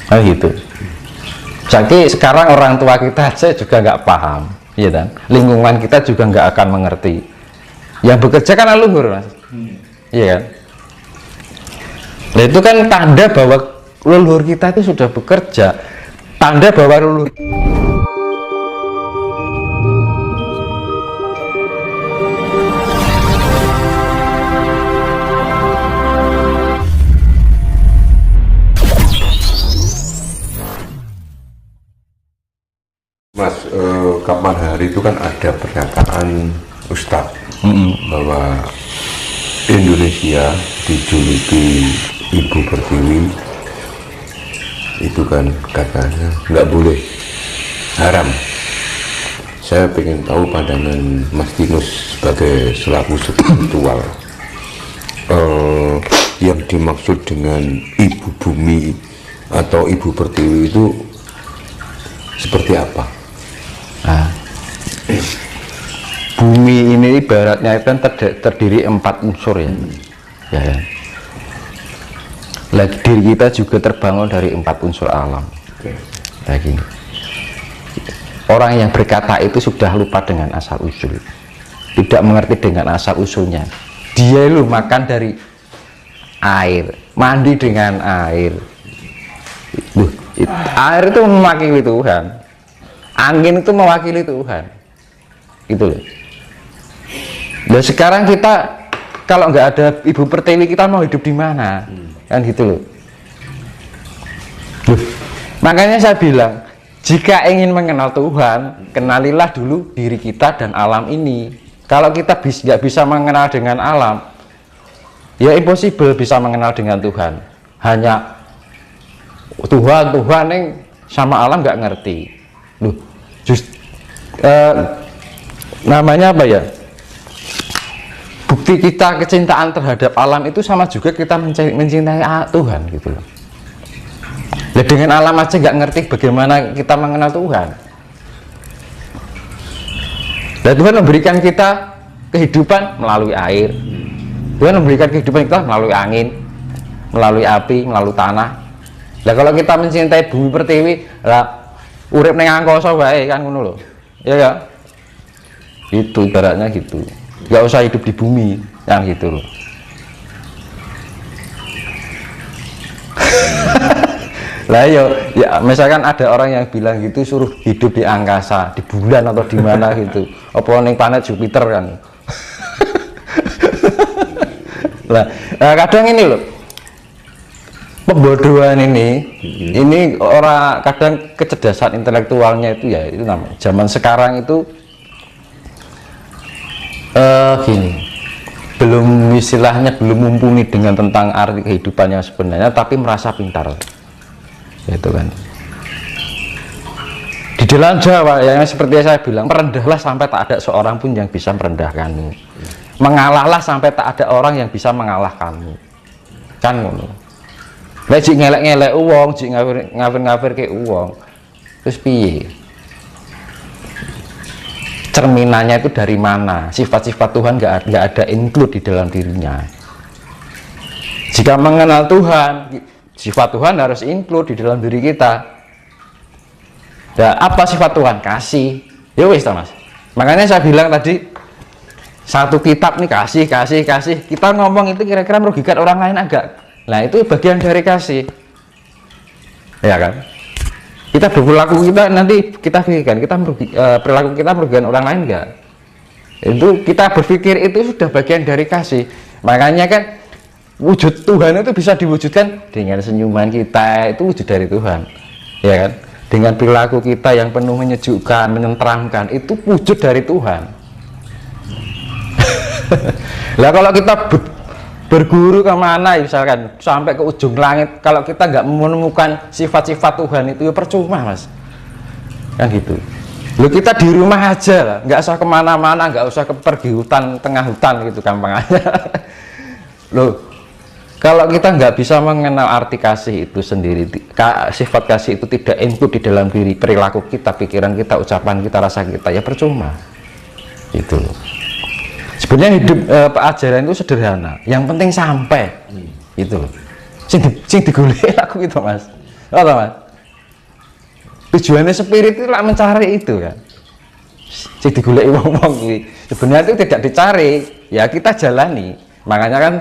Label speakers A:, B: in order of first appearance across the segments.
A: Nah gitu. Jadi sekarang orang tua kita aja juga nggak paham, ya kan? Lingkungan kita juga nggak akan mengerti. Yang bekerja kan leluhur, Mas. Iya kan? Nah itu kan tanda bahwa leluhur kita itu sudah bekerja, tanda bahwa leluhur.
B: Mas, kapan hari itu kan ada pernyataan Ustadz bahwa Indonesia dijuluki Ibu Pertiwi, itu kan katanya nggak boleh, haram. Saya pengen tahu pandangan Mas Tinus sebagai selaku spiritual, yang dimaksud dengan Ibu Bumi atau Ibu Pertiwi itu seperti apa?
A: Nah, bumi ini ibaratnya kan terdiri 4 unsur ya, ya kan? Lagi diri kita juga terbangun dari 4 unsur alam. Kayak gini. Orang yang berkata itu sudah lupa dengan asal usul, tidak mengerti dengan asal usulnya. Dia lu makan dari air, mandi dengan air. Air itu mewakili Tuhan, angin itu mewakili Tuhan, gitu loh. Dan sekarang kita kalau nggak ada Ibu Pertiwi, kita mau hidup di mana? Kan gitu loh. Makanya saya bilang, jika ingin mengenal Tuhan, kenalilah dulu diri kita dan alam ini. Kalau kita nggak bisa mengenal dengan alam, ya impossible bisa mengenal dengan Tuhan. Hanya Tuhan yang sama alam nggak ngerti. Loh, namanya apa ya? Bukti kita kecintaan terhadap alam itu sama juga kita mencintai Tuhan gitu loh. Nah, dengan alam aja nggak ngerti, bagaimana kita mengenal Tuhan. Dan Tuhan memberikan kita kehidupan melalui air. Tuhan memberikan kehidupan kita melalui angin, melalui api, melalui tanah. Nah kalau kita mencintai Bumi Pertiwi, lah urip ning angkasa wae kan ngono lho. Ya ya. Itu ibaratnya gitu. Enggak usah hidup di bumi, yang gitu loh. Lah ya misalkan ada orang yang bilang gitu, suruh hidup di angkasa, di bulan atau di mana gitu. Apa ning planet Jupiter kan. Lah kadang ini loh, pembodohan ini orang kadang kecerdasan intelektualnya itu ya itu namanya zaman sekarang itu gini, belum istilahnya belum mumpuni dengan tentang arti kehidupan yang sebenarnya, tapi merasa pintar, gitu kan. Di dalam Jawa yang seperti saya bilang, merendahlah sampai tak ada seorang pun yang bisa merendahkanmu, mengalahlah sampai tak ada orang yang bisa mengalahkanmu, kan ngono. Nek jik ngelek-ngelek uang, jik ngafir-ngafir ke uang, terus piye? Cerminannya itu dari mana? Sifat-sifat Tuhan nggak ada include di dalam dirinya. Jika mengenal Tuhan, sifat Tuhan harus include di dalam diri kita. Ya, apa sifat Tuhan? Kasih. Ya wis Mas. Makanya saya bilang tadi, satu kitab nih kasih. Kita ngomong itu kira-kira merugikan orang lain agak. Nah itu bagian dari kasih, ya kan? Kita berperilaku kita nanti kita pikirkan perilaku kita merugikan orang lain enggak? Itu kita berpikir itu sudah bagian dari kasih. Makanya kan wujud Tuhan itu bisa diwujudkan dengan senyuman kita, itu wujud dari Tuhan, ya kan? Dengan perilaku kita yang penuh menyejukkan, menenteramkan, itu wujud dari Tuhan. Lah kalau kita berguru kemana misalkan sampai ke ujung langit, kalau kita nggak menemukan sifat-sifat Tuhan itu ya percuma Mas, kan gitu. Lo kita di rumah aja lah, nggak usah kemana-mana, nggak usah pergi hutan, tengah hutan gitu gampang aja. Lo kalau kita nggak bisa mengenal arti kasih itu sendiri, sifat kasih itu tidak input di dalam diri, perilaku kita, pikiran kita, ucapan kita, rasa kita, ya percuma itu loh. Sebenarnya hidup ajaran itu sederhana, yang penting sampai itu sing digoleki aku gitu Mas, Oh, Mas. Tujuannya spirit itu lah mencari itu kan. Sing digoleki wong-wong kuwi. Sebenarnya itu tidak dicari, ya kita jalani. Makanya kan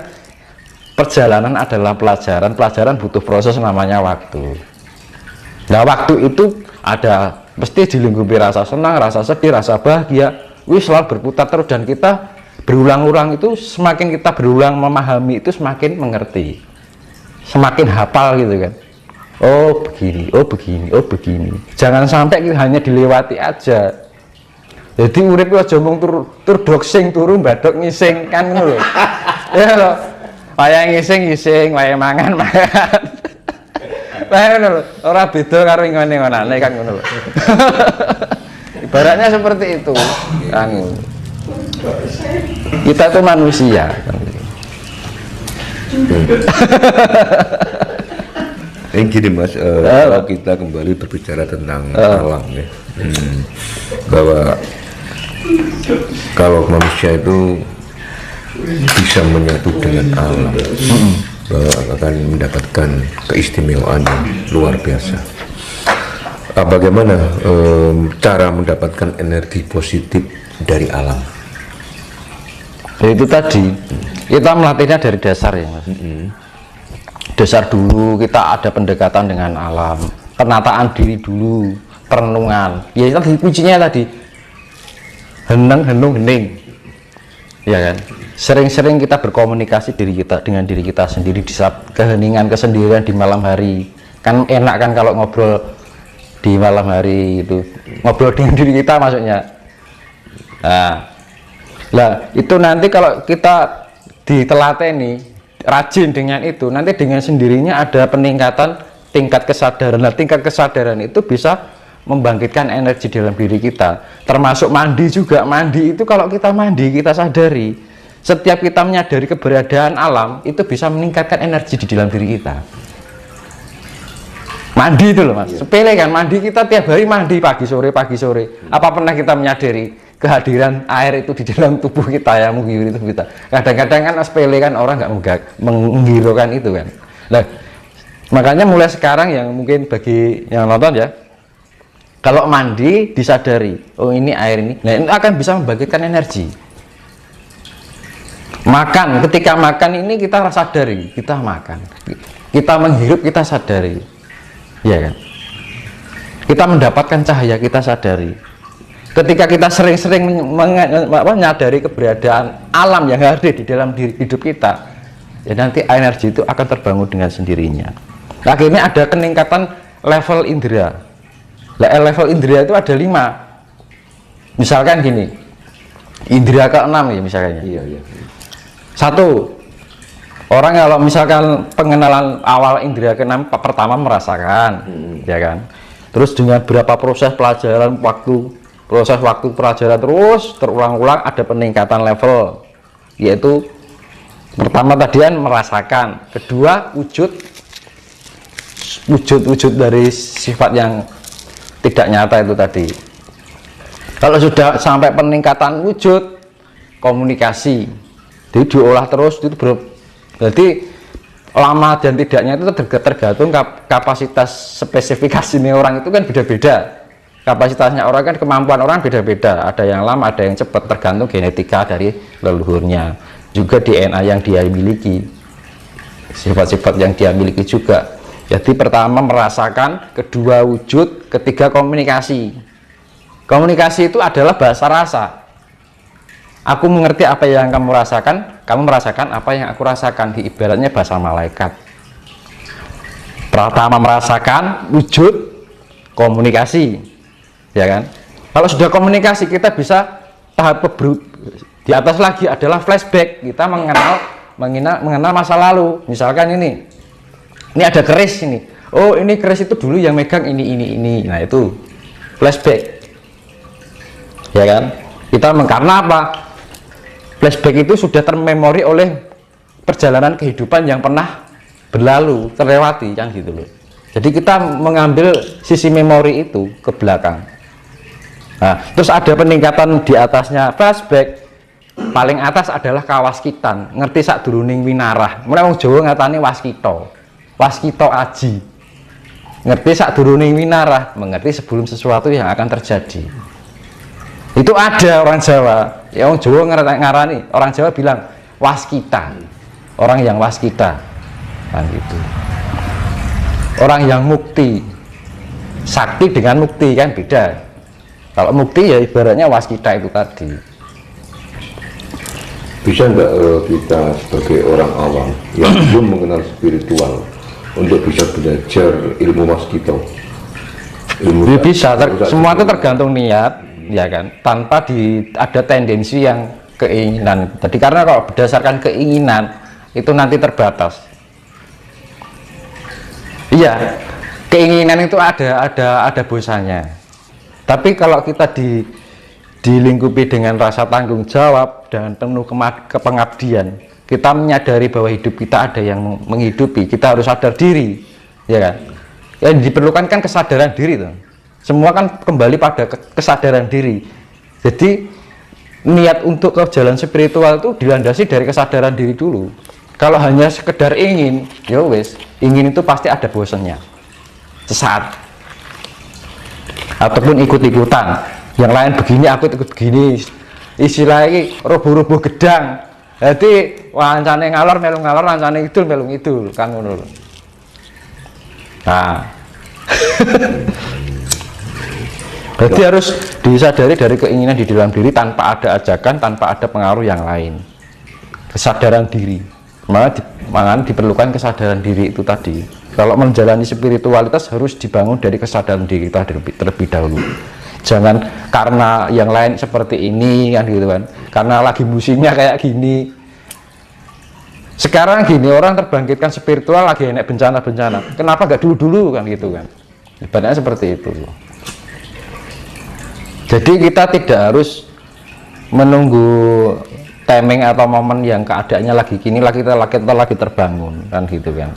A: perjalanan adalah pelajaran, pelajaran butuh proses namanya waktu. Nah, waktu itu ada pasti dilingkupi rasa senang, rasa sedih, rasa bahagia, wis selalu berputar terus, dan kita berulang-ulang itu, semakin kita berulang memahami itu semakin mengerti, semakin hafal gitu kan. Oh begini, oh begini, oh begini. Jangan sampai kita hanya dilewati aja. Jadi urip aja mung tur doxing turu mbadok ngising kan ngono lho. Ya lho. Wayah ngising, wayah mangan. Lah ngono lho. Ora beda karo ngene-ngonane kan ngono lho. Ibaratnya seperti itu. Kang. Kita tuh manusia.
B: Ini gini Mas, kalau kita kembali berbicara tentang alam ya, bahwa kalau manusia itu bisa menyatu dengan alam, bahwa akan mendapatkan keistimewaan yang luar biasa. Bagaimana cara mendapatkan energi positif dari alam?
A: Ya, itu tadi kita melatihnya dari dasar ya Mas. Dasar dulu kita ada pendekatan dengan alam, penataan diri dulu, perenungan. Ya tadi kuncinya tadi heneng henung hening, ya kan. Sering-sering kita berkomunikasi diri kita dengan diri kita sendiri di saat keheningan, kesendirian di malam hari. Kan enak kan kalau ngobrol di malam hari itu, ngobrol dengan diri kita maksudnya. Nah, itu nanti kalau kita ditelateni rajin dengan itu, nanti dengan sendirinya ada peningkatan tingkat kesadaran. Nah, tingkat kesadaran itu bisa membangkitkan energi dalam diri kita, termasuk mandi juga. Mandi itu kalau kita mandi, kita sadari setiap kita menyadari keberadaan alam, itu bisa meningkatkan energi di dalam diri kita. Mandi itu loh Mas, sepele kan. Mandi kita tiap hari mandi pagi sore. Apa pernah kita menyadari kehadiran air itu di dalam tubuh kita, ya menghibur itu kita. Kadang-kadang kan sepele kan, orang nggak menghiraukan itu kan. Nah, makanya mulai sekarang yang mungkin bagi yang nonton ya, kalau mandi disadari, oh ini air ini, nah ini akan bisa membangkitkan energi. Makan, ketika makan ini kita sadari, kita makan, kita menghirup, kita sadari, ya kan. Kita mendapatkan cahaya, kita sadari. Ketika kita sering-sering menyadari keberadaan alam yang hadir di dalam diri hidup kita, ya nanti energi itu akan terbangun dengan sendirinya. Akhirnya ada peningkatan level indera. Level indera itu ada 5. Misalkan gini, indera ke-6 ya misalkan.
B: Iya.
A: Satu, orang kalau misalkan pengenalan awal indera ke-6 pertama merasakan, ya kan. Terus dengan berapa proses pelajaran proses waktu pelajaran terus terulang-ulang, ada peningkatan level, yaitu pertama tadian merasakan, kedua wujud dari sifat yang tidak nyata itu tadi. Kalau sudah sampai peningkatan wujud, komunikasi, jadi diolah terus itu berarti lama dan tidaknya itu tergantung kapasitas spesifikasinya orang itu kan beda-beda. Kapasitasnya orang kan, kemampuan orang beda-beda, ada yang lama, ada yang cepat, tergantung genetika dari leluhurnya, juga DNA yang dia miliki, sifat-sifat yang dia miliki juga. Jadi pertama merasakan, kedua wujud, ketiga komunikasi. Komunikasi itu adalah bahasa rasa. Aku mengerti apa yang kamu rasakan, kamu merasakan apa yang aku rasakan. Ibaratnya bahasa malaikat. Pertama merasakan, wujud, komunikasi, ya kan. Kalau sudah komunikasi, kita bisa tahap di atas lagi adalah flashback. Kita mengenal masa lalu. Misalkan ini ada keris ini. Oh ini keris itu dulu yang megang ini. Nah itu flashback, ya kan. Kita karena apa? Flashback itu sudah termemori oleh perjalanan kehidupan yang pernah berlalu, terlewati kan gitu loh. Jadi kita mengambil sisi memori itu ke belakang. Nah, terus ada peningkatan di atasnya flashback. Paling atas adalah kawaskitan. Ngerti sak duruning winarah. Mulai wong Jawa ngatani waskita. Waskita aji. ngerti sadurunge winarah, mengerti sebelum sesuatu yang akan terjadi. Itu ada orang Jawa, ya orang Jawa ngarani, orang Jawa bilang waskita, orang yang waskita, kan gitu. Orang yang mukti, sakti dengan mukti kan beda. Kalau mukti ya ibaratnya waskita itu tadi.
B: Bisa nggak kita sebagai orang awam yang belum mengenal spiritual untuk bisa belajar ilmu waskita?
A: Ya bisa, semua itu tergantung niat, ya kan. Tanpa ada tendensi yang keinginan. Jadi karena kalau berdasarkan keinginan itu nanti terbatas. Iya, keinginan itu ada dosanya. Tapi kalau kita dilingkupi dengan rasa tanggung jawab dan penuh kepengabdian, kita menyadari bahwa hidup kita ada yang menghidupi, kita harus sadar diri, ya kan? Yang diperlukan kan kesadaran diri tuh. Semua kan kembali pada kesadaran diri. Jadi niat untuk ke jalan spiritual itu dilandasi dari kesadaran diri dulu. Kalau hanya sekedar ingin, ya wes, ingin itu pasti ada bosannya, sesaat. Ataupun ikut-ikutan, yang lain begini aku ikut begini, istilahnya rubuh-rubuh gedang. Jadi wancane ngalor melu ngalor, wancane idul melu idul, kan ngono. Nah, jadi harus disadari dari keinginan di dalam diri tanpa ada ajakan, tanpa ada pengaruh yang lain. Kesadaran diri, makanya diperlukan kesadaran diri itu tadi. Kalau menjalani spiritualitas harus dibangun dari kesadaran diri kita terlebih dahulu. Jangan karena yang lain seperti ini kan gitu kan. Karena lagi musimnya kayak gini. Sekarang gini orang terbangkitkan spiritual lagi enak bencana-bencana. Kenapa nggak dulu-dulu kan gitu kan. Ibaratnya seperti itu. Jadi kita tidak harus menunggu timing atau momen yang keadaannya lagi gini kita lagi terbangun kan gitu kan.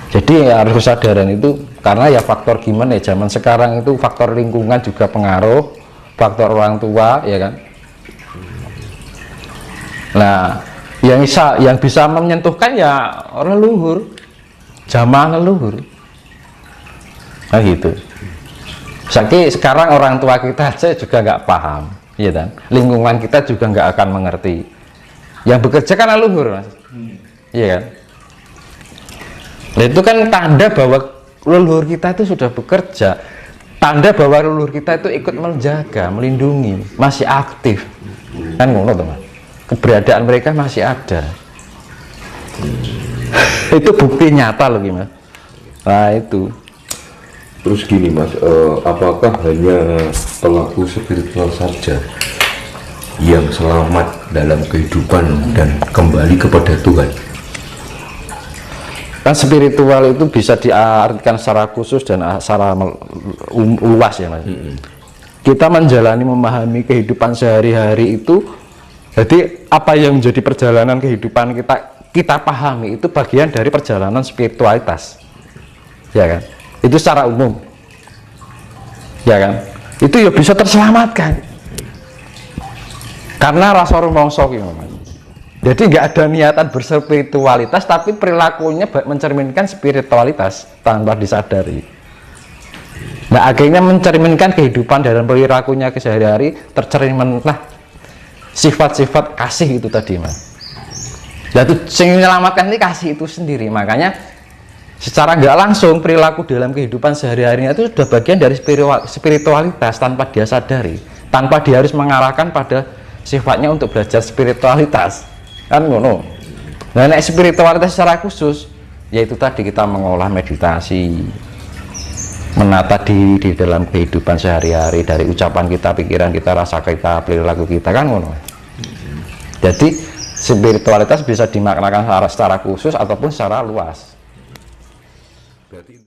A: Jadi ya harus kesadaran itu karena ya faktor gimana ya zaman sekarang itu faktor lingkungan juga pengaruh, faktor orang tua ya kan. Nah yang bisa menyentuhkan ya leluhur, jamaah leluhur, nah gitu. Sekarang orang tua kita aja juga nggak paham, ya kan. Lingkungan kita juga nggak akan mengerti. Yang bekerja kan leluhur, mas, iya kan. Nah, itu kan tanda bahwa leluhur kita itu sudah bekerja, tanda bahwa leluhur kita itu ikut menjaga, melindungi, masih aktif kan ngono teman, keberadaan mereka masih ada. Itu bukti nyata loh mas. Nah itu
B: terus gini mas, apakah hanya pelaku spiritual saja yang selamat dalam kehidupan dan kembali kepada Tuhan?
A: Kan spiritual itu bisa diartikan secara khusus dan secara luas ya mas. Kita menjalani memahami kehidupan sehari-hari itu, jadi apa yang menjadi perjalanan kehidupan kita pahami itu bagian dari perjalanan spiritualitas, ya kan? Itu secara umum, ya kan? Itu ya bisa terselamatkan karena rasa rumongso gitu mas. Jadi nggak ada niatan berspiritualitas, tapi perilakunya mencerminkan spiritualitas tanpa disadari. Nah akhirnya mencerminkan kehidupan dalam perilakunya sehari-hari, tercerminlah sifat-sifat kasih itu tadi mas. Nah itu yang menyelamatkan ini kasih itu sendiri. Makanya secara nggak langsung perilaku dalam kehidupan sehari-harinya itu sudah bagian dari spiritualitas tanpa dia sadari, tanpa dia harus mengarahkan pada sifatnya untuk belajar spiritualitas. Kan ngono. Nah, spiritualitas secara khusus yaitu tadi kita mengolah meditasi, menata diri di dalam kehidupan sehari-hari dari ucapan kita, pikiran kita, rasa kita, perilaku kita kan ngono. Jadi spiritualitas bisa dimaknakan secara khusus ataupun secara luas.
B: Berarti